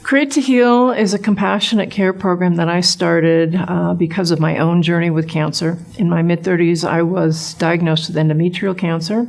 Create to Heal is a compassionate care program that I started because of my own journey with cancer. In my mid-30s, I was diagnosed with endometrial cancer.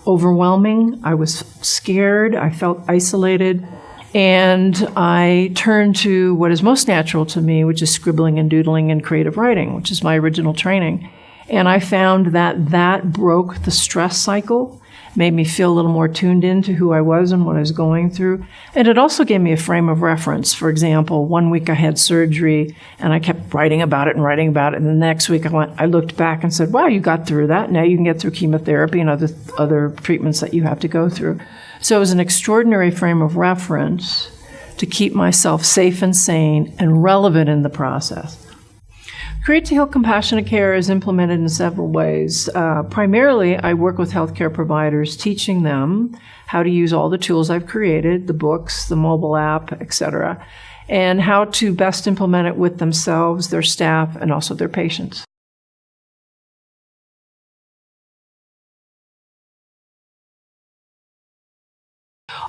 Overwhelming. I was scared. I felt isolated. And I turned to what is most natural to me, which is scribbling and doodling and creative writing, which is my original training. And I found that that broke the stress cycle, made me feel a little more tuned into who I was and what I was going through. And it also gave me a frame of reference. For example, one week I had surgery and I kept writing about it. And the next week I looked back and said, wow, you got through that. Now you can get through chemotherapy and other treatments that you have to go through. So it was an extraordinary frame of reference to keep myself safe and sane and relevant in the process. Create to Heal Compassionate Care is implemented in several ways. Primarily, I work with healthcare providers, teaching them how to use all the tools I've created, the books, the mobile app, etc., and how to best implement it with themselves, their staff, and also their patients.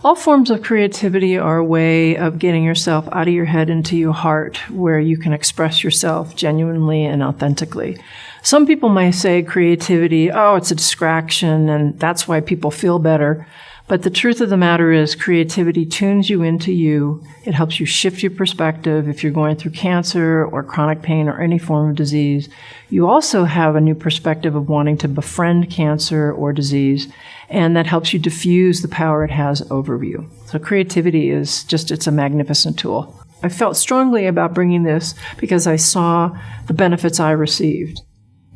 All forms of creativity are a way of getting yourself out of your head into your heart, where you can express yourself genuinely and authentically. Some people may say creativity, oh, it's a distraction, and that's why people feel better. But the truth of the matter is creativity tunes you into you. It helps you shift your perspective if you're going through cancer or chronic pain or any form of disease. You also have a new perspective of wanting to befriend cancer or disease, and that helps you diffuse the power it has over you. So creativity is it's a magnificent tool. I felt strongly about bringing this because I saw the benefits I received.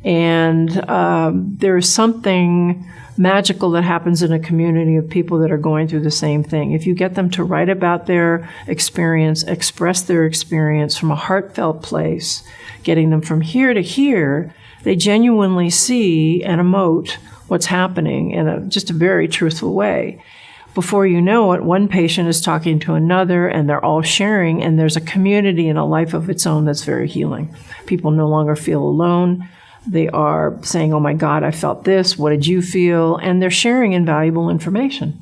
And there is something magical that happens in a community of people that are going through the same thing. If you get them to write about their experience, express their experience from a heartfelt place, getting them from here to here, they genuinely see and emote what's happening in just a very truthful way. Before you know it, one patient is talking to another, and they're all sharing, and there's a community and a life of its own that's very healing. People no longer feel alone. They are saying, oh my God, I felt this. What did you feel? And they're sharing invaluable information.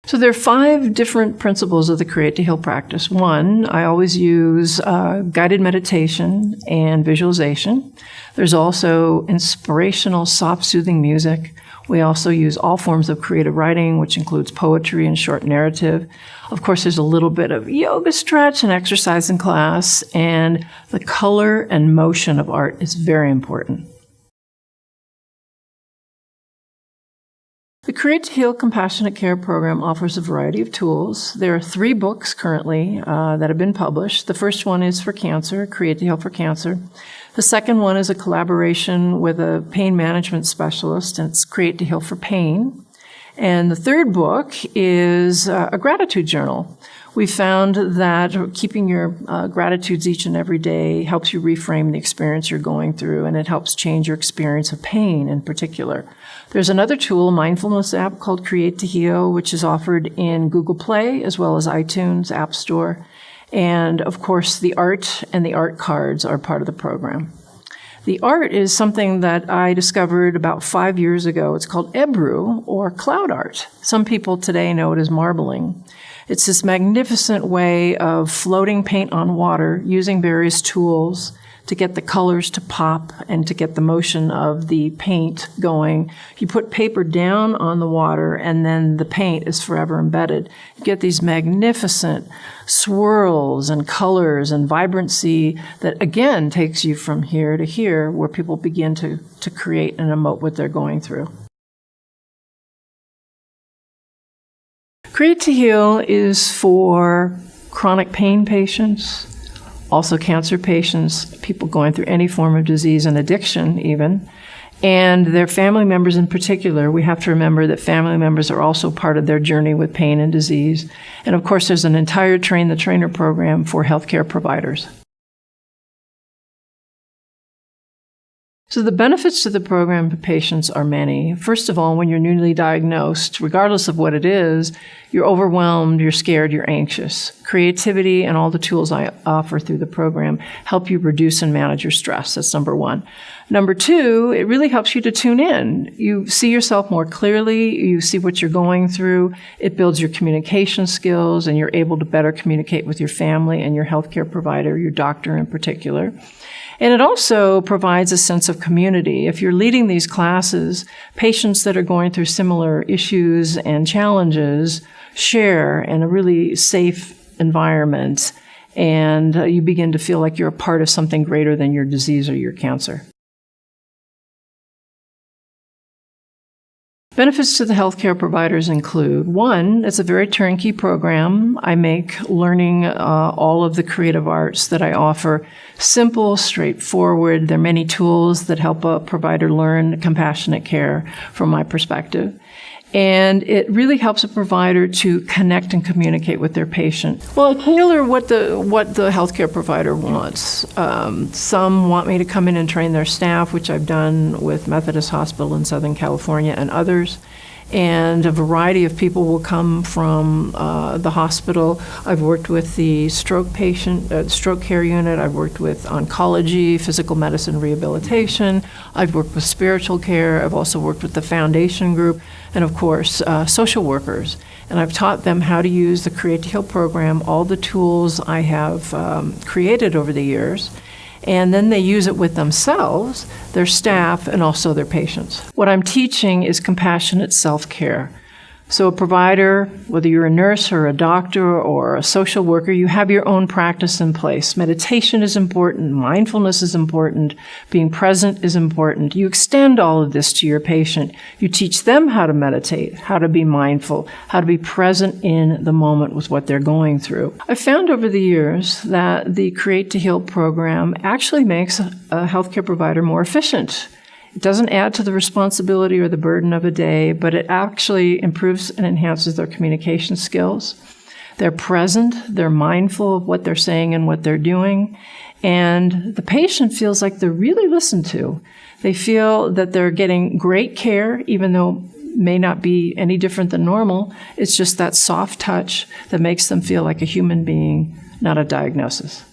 So there are 5 different principles of the Create to Heal practice. 1, I always use guided meditation and visualization. There's also inspirational, soft, soothing music. We also use all forms of creative writing, which includes poetry and short narrative. Of course, there's a little bit of yoga stretch and exercise in class, and the color and motion of art is very important. The Create to Heal Compassionate Care program offers a variety of tools. There are 3 books currently that have been published. The first one is for cancer, Create to Heal for Cancer. The second one is a collaboration with a pain management specialist, and it's Create to Heal for Pain. And the third book is a gratitude journal. We found that keeping your gratitudes each and every day helps you reframe the experience you're going through, and it helps change your experience of pain in particular. There's another tool, a mindfulness app called Create to Heal, which is offered in Google Play as well as iTunes, App Store. And of course, the art and the art cards are part of the program. The art is something that I discovered about 5 years ago. It's called Ebru, or cloud art. Some people today know it as marbling. It's this magnificent way of floating paint on water using various tools to get the colors to pop and to get the motion of the paint going. You put paper down on the water, and then the paint is forever embedded. You get these magnificent swirls and colors and vibrancy that, again, takes you from here to here, where people begin to create and emote what they're going through. Create to Heal is for chronic pain patients, also cancer patients, people going through any form of disease and addiction even, and their family members in particular. We have to remember that family members are also part of their journey with pain and disease. And of course, there's an entire Train the Trainer program for healthcare providers. So the benefits to the program for patients are many. First of all, when you're newly diagnosed, regardless of what it is, you're overwhelmed, you're scared, you're anxious. Creativity and all the tools I offer through the program help you reduce and manage your stress. That's number one. Number two, it really helps you to tune in. You see yourself more clearly. You see what you're going through. It builds your communication skills, and you're able to better communicate with your family and your healthcare provider, your doctor in particular. And it also provides a sense of community. If you're leading these classes, patients that are going through similar issues and challenges share in a really safe environment, and you begin to feel like you're a part of something greater than your disease or your cancer. Benefits to the healthcare providers include, one, it's a very turnkey program. I make learning all of the creative arts that I offer simple, straightforward. There are many tools that help a provider learn compassionate care from my perspective. And it really helps a provider to connect and communicate with their patient. Well, I tailor what the healthcare provider wants. Some want me to come in and train their staff, which I've done with Methodist Hospital in Southern California and others. And a variety of people will come from the hospital. I've worked with the stroke care unit. I've worked with oncology, physical medicine rehabilitation. I've worked with spiritual care. I've also worked with the foundation group, and of course, social workers. And I've taught them how to use the Create to Heal program, all the tools I have created over the years. And then they use it with themselves, their staff, and also their patients. What I'm teaching is compassionate self-care. So a provider, whether you're a nurse or a doctor or a social worker, you have your own practice in place. Meditation is important. Mindfulness is important. Being present is important. You extend all of this to your patient. You teach them how to meditate, how to be mindful, how to be present in the moment with what they're going through. I've found over the years that the Create to Heal program actually makes a healthcare provider more efficient. It doesn't add to the responsibility or the burden of a day, but it actually improves and enhances their communication skills. They're present, they're mindful of what they're saying and what they're doing, and the patient feels like they're really listened to. They feel that they're getting great care, even though it may not be any different than normal. It's just that soft touch that makes them feel like a human being, not a diagnosis.